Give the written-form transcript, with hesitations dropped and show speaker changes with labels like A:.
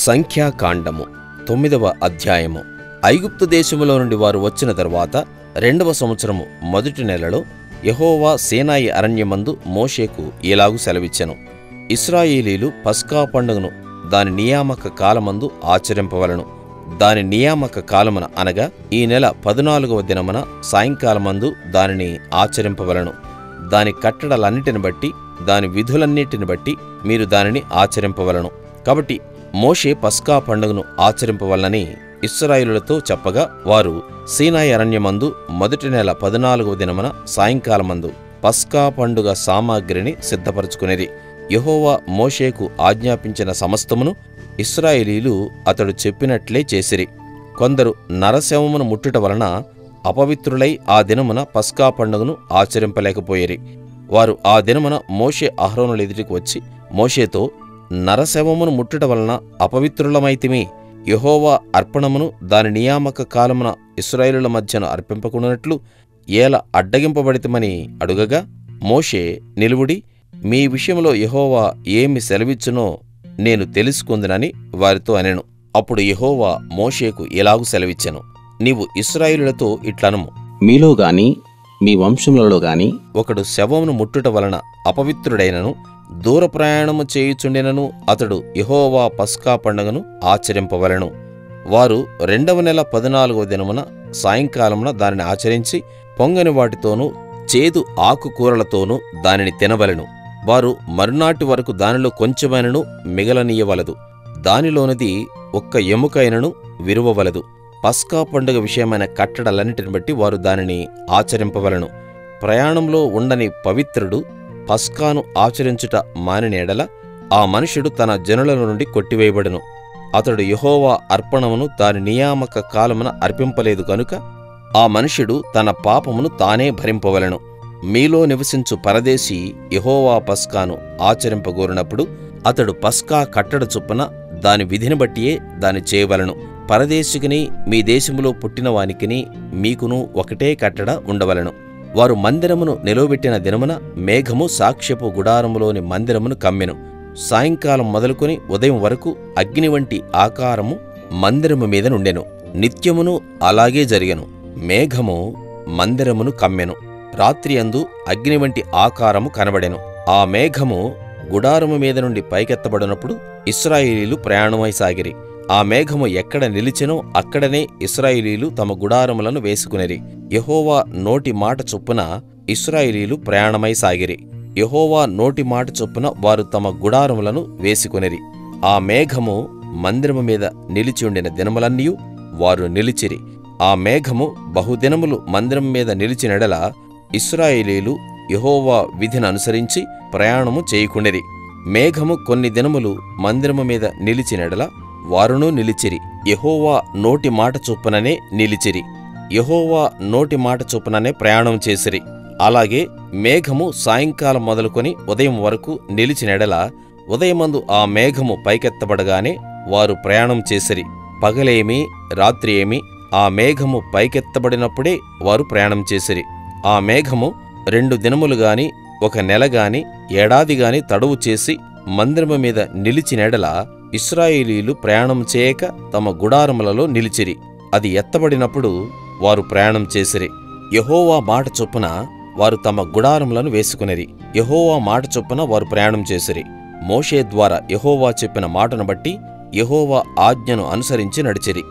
A: సంఖ్యాకాండము 9వ అధ్యాయము. ఐగుప్తు దేశములో నుండి వారు వచ్చిన తరువాత 2వ సంవత్సరము మొదటి నెలలో యెహోవా సీనాయి అరణ్యమందు మోషేకు ఇలాగు సెలవిచ్చెను. ఇశ్రాయేలీయులు పస్కా పండుగను దాని నియామక కాలమందు ఆచరింపవలెను. దాని నియామక కాలమున అనగా ఈ నెల 14వ దినమున సాయంకాలమందు దానిని ఆచరింపవలెను. దాని కట్టడలన్నిటిని బట్టి దాని విధులన్నిటిని బట్టి మీరు దానిని ఆచరింపవలెను. కాబట్టి మోషే పస్కా పండుగను ఆచరింపవలనని ఇశ్రాయేలులతో చెప్పగా, వారు సీనాయి అరణ్యమందు మొదటి నెల 14వ దినమున సాయంకాలమందు పస్కా పండుగ సామగ్రిని సిద్ధపరచుకునిరి. యెహోవా మోషేకు ఆజ్ఞాపించిన సమస్తమును ఇశ్రాయేలీయులు అతడు చెప్పినట్లే చేసిరి. కొందరు నరశవమును ముట్టుట వలన అపవిత్రులై ఆ దినమున పస్కా పండుగను ఆచరింపలేకపోయిరి. వారు ఆ దినమున మోషే అహరోనుల ఎదుటికి వచ్చి మోషేతో, నరశవమును ముట్టుట వలన అపవిత్రులమైతిమి. యెహోవా అర్పణమును దాని నియామక కాలమున ఇశ్రాయేలుల మధ్యన అర్పింపకుండానట్లు ఏల అడ్డగింపబడితిమని అడుగగా, మోషే నిలువుడి, మీ విషయంలో యెహోవా ఏమి సెలవిచ్చునో నేను తెలుసుకుందునని వారితో అనెను. అప్పుడు యెహోవా మోషేకు ఇలాగు సెలవిచ్చెను. నీవు ఇశ్రాయేలులతో ఇట్లనుము,
B: మీలో గాని మీ వంశములలో గాని
A: ఒకడు శవమును ముట్టుట వలన అపవిత్రుడైనను దూర ప్రయాణము చేయుచుండెనను అతడు యెహోవా పస్కా పండుగను ఆచరింపవలెను. వారు 2వ నెల 14వ దినమున సాయంకాలమున దానిని ఆచరించి పొంగని వాటితోనూ చేదు ఆకుకూరలతోనూ దానిని తినవలెను. వారు మరునాటి వరకు దానిలో కొంచెమైనను మిగలనీయవలదు. దానిలోనిది ఒక్క ఎముకైనను విరువవలదు. పస్కా పండుగ విషయమైన కట్టడలన్నిటిని బట్టి వారు దానిని ఆచరింపవలెను. ప్రయాణంలో ఉండని పవిత్రుడు పస్కాను ఆచరించుట మానిన ఎడల ఆ మనుష్యుడు తన జనుల నుండి కొట్టివేయబడును. అతడు యెహోవా అర్పణమును దాని నియామక కాలమున అర్పింపలేదు కనుక ఆ మనుష్యుడు తన పాపమును తానే భరింపవలెను. మీలో నివసించు పరదేశి యెహోవా పస్కాను ఆచరింపగోరినప్పుడు అతడు పస్కా కట్టడ చొప్పున దాని విధిని బట్టియే దాని చేయవలెను. పరదేశికిని మీ దేశములో పుట్టినవానికిని మీకును ఒకటే కట్టడ ఉండవలెను. వారు మందిరమును నిలువబెట్టిన దినమున మేఘము సాక్ష్యపు గుడారములోని మందిరమును కమ్మెను. సాయంకాలం మొదలుకొని ఉదయం వరకు అగ్ని వంటి ఆకారము మందిరము మీద నుండెను. నిత్యమును అలాగే జరిగెను. మేఘము మందిరమును కమ్మెను. రాత్రి అందు అగ్ని వంటి ఆకారము కనబడెను. ఆ మేఘము గుడారము మీద నుండి పైకెత్తబడినప్పుడు ఇశ్రాయేలీయులు ప్రయాణమై సాగిరి. ఆ మేఘము ఎక్కడ నిలిచెనో అక్కడనే ఇశ్రాయేలీయులు తమ గుడారములను వేసుకునిరి. యెహోవా నోటి మాట చొప్పున ఇశ్రాయేలీయులు ప్రయాణమై సాగిరి. యెహోవా నోటి మాట చొప్పున వారు తమ గుడారములను వేసుకునిరి. ఆ మేఘము మందిరము మీద నిలిచి ఉండిన దినములన్నీయు వారు నిలిచిరి. ఆ మేఘము బహుదినములు మందిరం మీద నిలిచినెడల ఇశ్రాయేలీయులు యెహోవా విధిని అనుసరించి ప్రయాణము చేయకుండిరి. మేఘము కొన్ని దినములు మందిరము మీద నిలిచినెడల వారునూ నిలిచిరి. యెహోవా నోటి మాట చొప్పుననే నిలిచిరి. యెహోవా నోటి మాట చొప్పుననే ప్రయాణం చేసిరి. అలాగే మేఘము సాయంకాలం మొదలుకొని ఉదయం వరకు నిలిచినెడల ఉదయమందు ఆ మేఘము పైకెత్తబడగానే వారు ప్రయాణం చేసిరి. పగలేమి రాత్రి ఏమి ఆ మేఘము పైకెత్తబడినప్పుడే వారు ప్రయాణం చేసిరి. ఆ మేఘము 2 దినములు గాని 1 నెల గాని ఏడాది గాని తడువు చేసి మందిరము మీద నిలిచినెడల ఇశ్రాయేలీయులు ప్రయాణం చేయక తమ గుడారములలో నిలిచిరి. అది ఎత్తబడినప్పుడు వారు ప్రయాణం చేసిరి. యెహోవా మాట చొప్పున వారు తమ గుడారములను వేసుకునిరి. యెహోవా మాట చొప్పున వారు ప్రయాణం చేసిరి. మోషే ద్వారా యెహోవా చెప్పిన మాటను బట్టి యెహోవా ఆజ్ఞను అనుసరించి నడిచిరి.